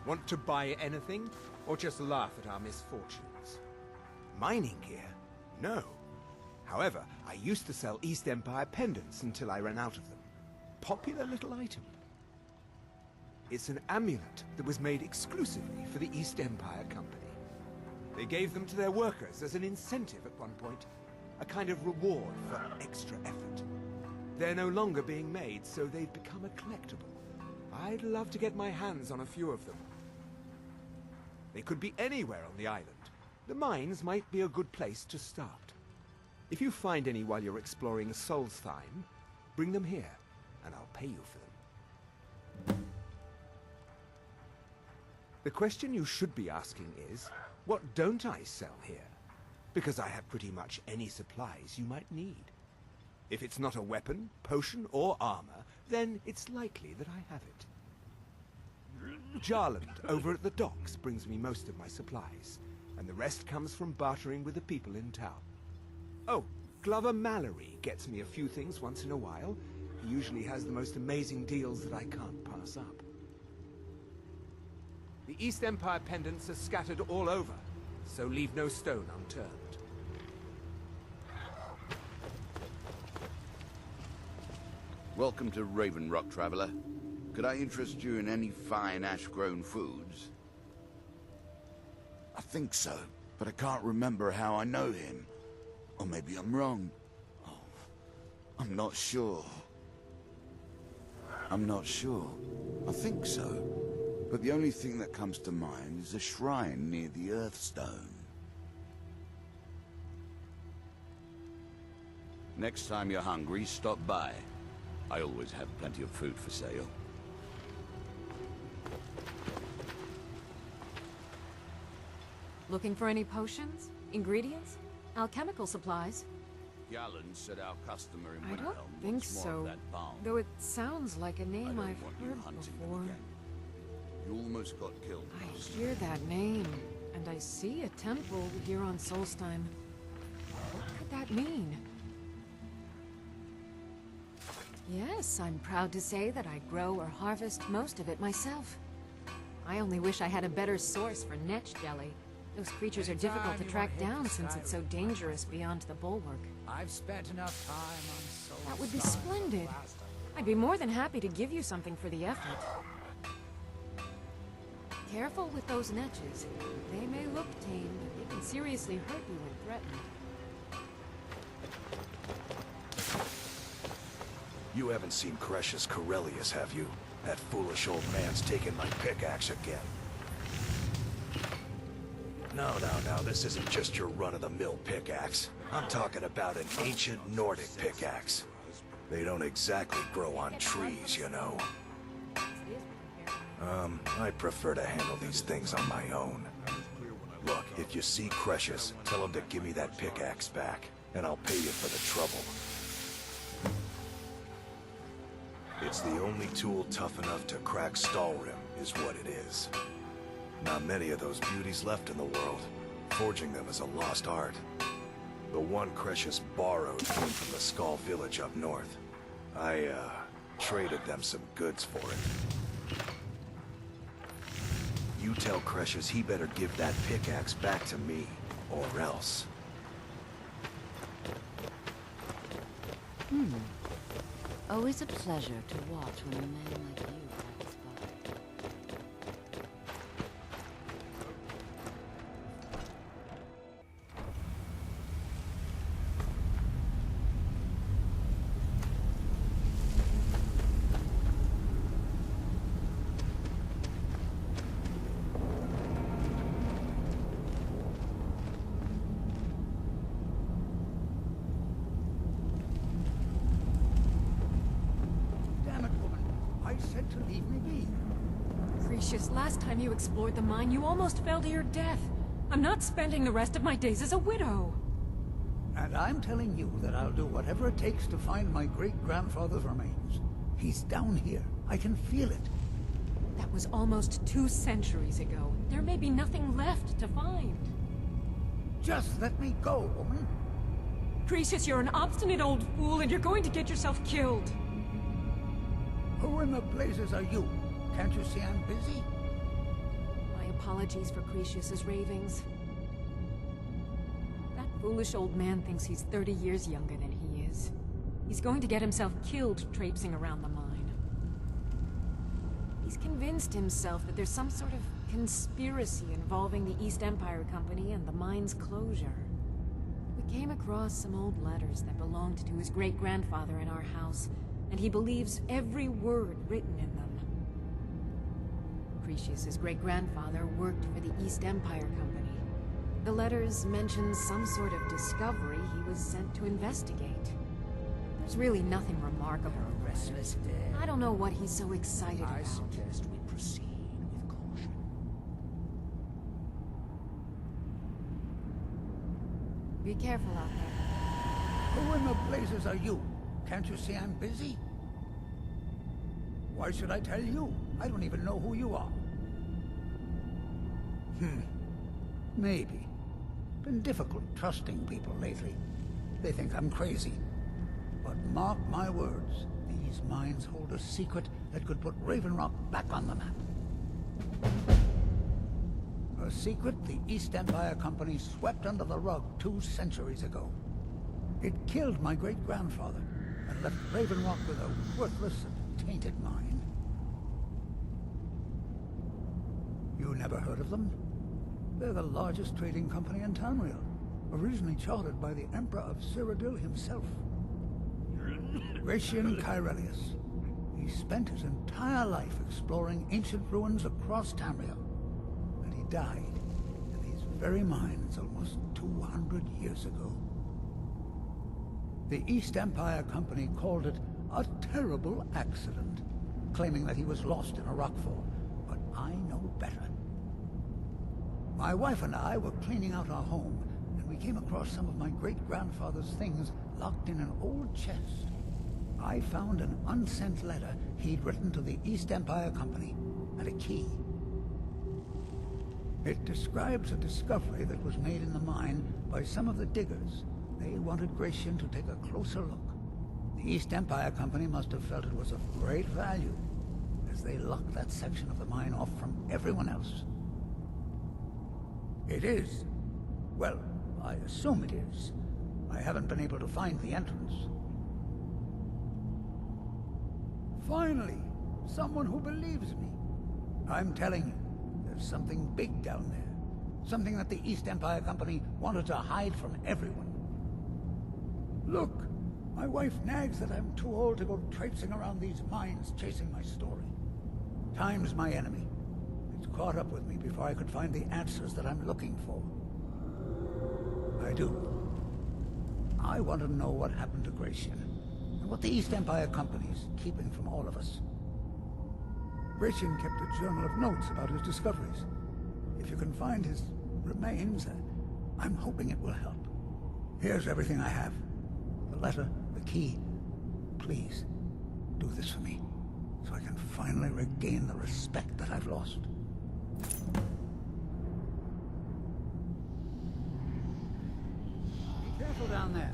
Want to buy anything, or just laugh at our misfortunes? Mining gear? No. However, I used to sell East Empire pendants until I ran out of them. Popular little item. It's an amulet that was made exclusively for the East Empire Company. They gave them to their workers as an incentive at one point, a kind of reward for extra effort. They're no longer being made, so they've become a collectible. I'd love to get my hands on a few of them. They could be anywhere on the island. The mines might be a good place to start. If you find any while you're exploring Solstheim, bring them here, and I'll pay you for them. The question you should be asking is, what don't I sell here? Because I have pretty much any supplies you might need. If it's not a weapon, potion, or armor, then it's likely that I have it. Jarland, over at the docks, brings me most of my supplies, and the rest comes from bartering with the people in town. Oh, Glover Mallory gets me a few things once in a while. He usually has the most amazing deals that I can't pass up. The East Empire pendants are scattered all over, so leave no stone unturned. Welcome to Raven Rock, Traveler. Could I interest you in any fine ash-grown foods? I think so, but I can't remember how I know him. Or maybe I'm wrong. Oh, I'm not sure. I think so. But the only thing that comes to mind is a shrine near the Earthstone. Next time you're hungry, stop by. I always have plenty of food for sale. Looking for any potions? Ingredients? Alchemical supplies? Gallen said our customer in I don't Windhelm think wants more of so. that balm. Though it sounds like a I name don't I've want you heard hunting them before. again. You almost got killed I last hear that name, and I see a temple here on Solstheim. What could that mean? Yes, I'm proud to say that I grow or harvest most of it myself. I only wish I had a better source for netch jelly. Those creatures are difficult to track down since it's so dangerous beyond the bulwark. I've spent enough time on Solstheim. That would be splendid. I'd be more than happy to give you something for the effort. Careful with those netches. They may look tame, but they can seriously hurt you when threatened. You haven't seen Cretius Corellius, have you? That foolish old man's taken my pickaxe again. No, this isn't just your run-of-the-mill pickaxe. I'm talking about an ancient Nordic pickaxe. They don't exactly grow on trees, you know. I prefer to handle these things on my own. Look, if you see Cretius, tell him to give me that pickaxe back, and I'll pay you for the trouble. It's the only tool tough enough to crack Stalrim, is what it is. Not many of those beauties left in the world. Forging them is a lost art. The one Cretius borrowed came from the Skull village up north. I, traded them some goods for it. You tell Cretius he better give that pickaxe back to me, or else. Always a pleasure to watch when a man like you passes by. Last time you explored the mine, you almost fell to your death. I'm not spending the rest of my days as a widow. And I'm telling you that I'll do whatever it takes to find my great-grandfather's remains. He's down here. I can feel it. That was almost 2 centuries ago. There may be nothing left to find. Just let me go, woman. Cretius, you're an obstinate old fool, and you're going to get yourself killed. Who in the blazes are you? Can't you see I'm busy? My apologies for Cretius's ravings. That foolish old man thinks he's 30 years younger than he is. He's going to get himself killed traipsing around the mine. He's convinced himself that there's some sort of conspiracy involving the East Empire Company and the mine's closure. We came across some old letters that belonged to his great-grandfather in our house, and he believes every word written in them. Cretius's great-grandfather worked for the East Empire Company. The letters mention some sort of discovery he was sent to investigate. There's really nothing remarkable. Restless dead. I don't know what he's so excited I about. suggest we proceed with caution. Be careful out there. Who in the blazes are you? Can't you see I'm busy? Why should I tell you? I don't even know who you are. Maybe. Been difficult trusting people lately. They think I'm crazy. But mark my words, these mines hold a secret that could put Raven Rock back on the map. A secret the East Empire Company swept under the rug 2 centuries ago. It killed my great-grandfather and left Raven Rock with a worthless and tainted mine. You never heard of them? They're the largest trading company in Tamriel, originally chartered by the Emperor of Cyrodiil himself. Gratian Kyrelius. He spent his entire life exploring ancient ruins across Tamriel, and he died in these very mines almost 200 years ago. The East Empire Company called it a terrible accident, claiming that he was lost in a rockfall, but I know better. My wife and I were cleaning out our home, and we came across some of my great-grandfather's things locked in an old chest. I found an unsent letter he'd written to the East Empire Company, and a key. It describes a discovery that was made in the mine by some of the diggers. They wanted Gratian to take a closer look. The East Empire Company must have felt it was of great value, as they locked that section of the mine off from everyone else. It is. Well, I assume it is. I haven't been able to find the entrance. Finally, someone who believes me. I'm telling you, there's something big down there. Something that the East Empire Company wanted to hide from everyone. Look, my wife nags that I'm too old to go traipsing around these mines chasing my story. Time's my enemy. It's caught up with me before I could find the answers that I'm looking for. I do. I want to know what happened to Gratian, and what the East Empire Company's keeping from all of us. Gratian kept a journal of notes about his discoveries. If you can find his remains, I'm hoping it will help. Here's everything I have. The letter, the key. Please, do this for me, so I can finally regain the respect that I've lost. Be careful down there.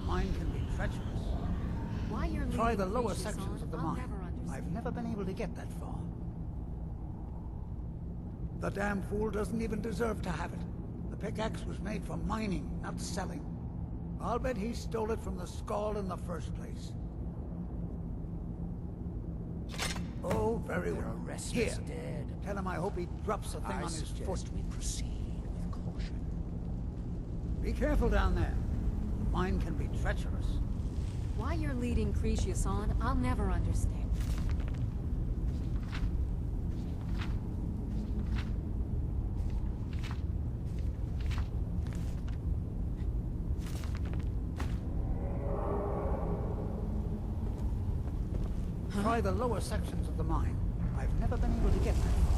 Mine can be treacherous. Why you're Try the leading lower Cretius sections on, of the I'll mine. never understand. I've never been able to get that far. The damn fool doesn't even deserve to have it. The pickaxe was made for mining, not selling. I'll bet he stole it from the Skull in the first place. Oh, very well. Here, tell him I hope he drops the thing on his foot. We proceed with caution. Be careful down there. Mine can be treacherous. Why you're leading Cretius on, I'll never understand. Try the lower sections of the mine. I've never been able to get that far.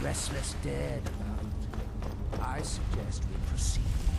restless dead about. I suggest we proceed.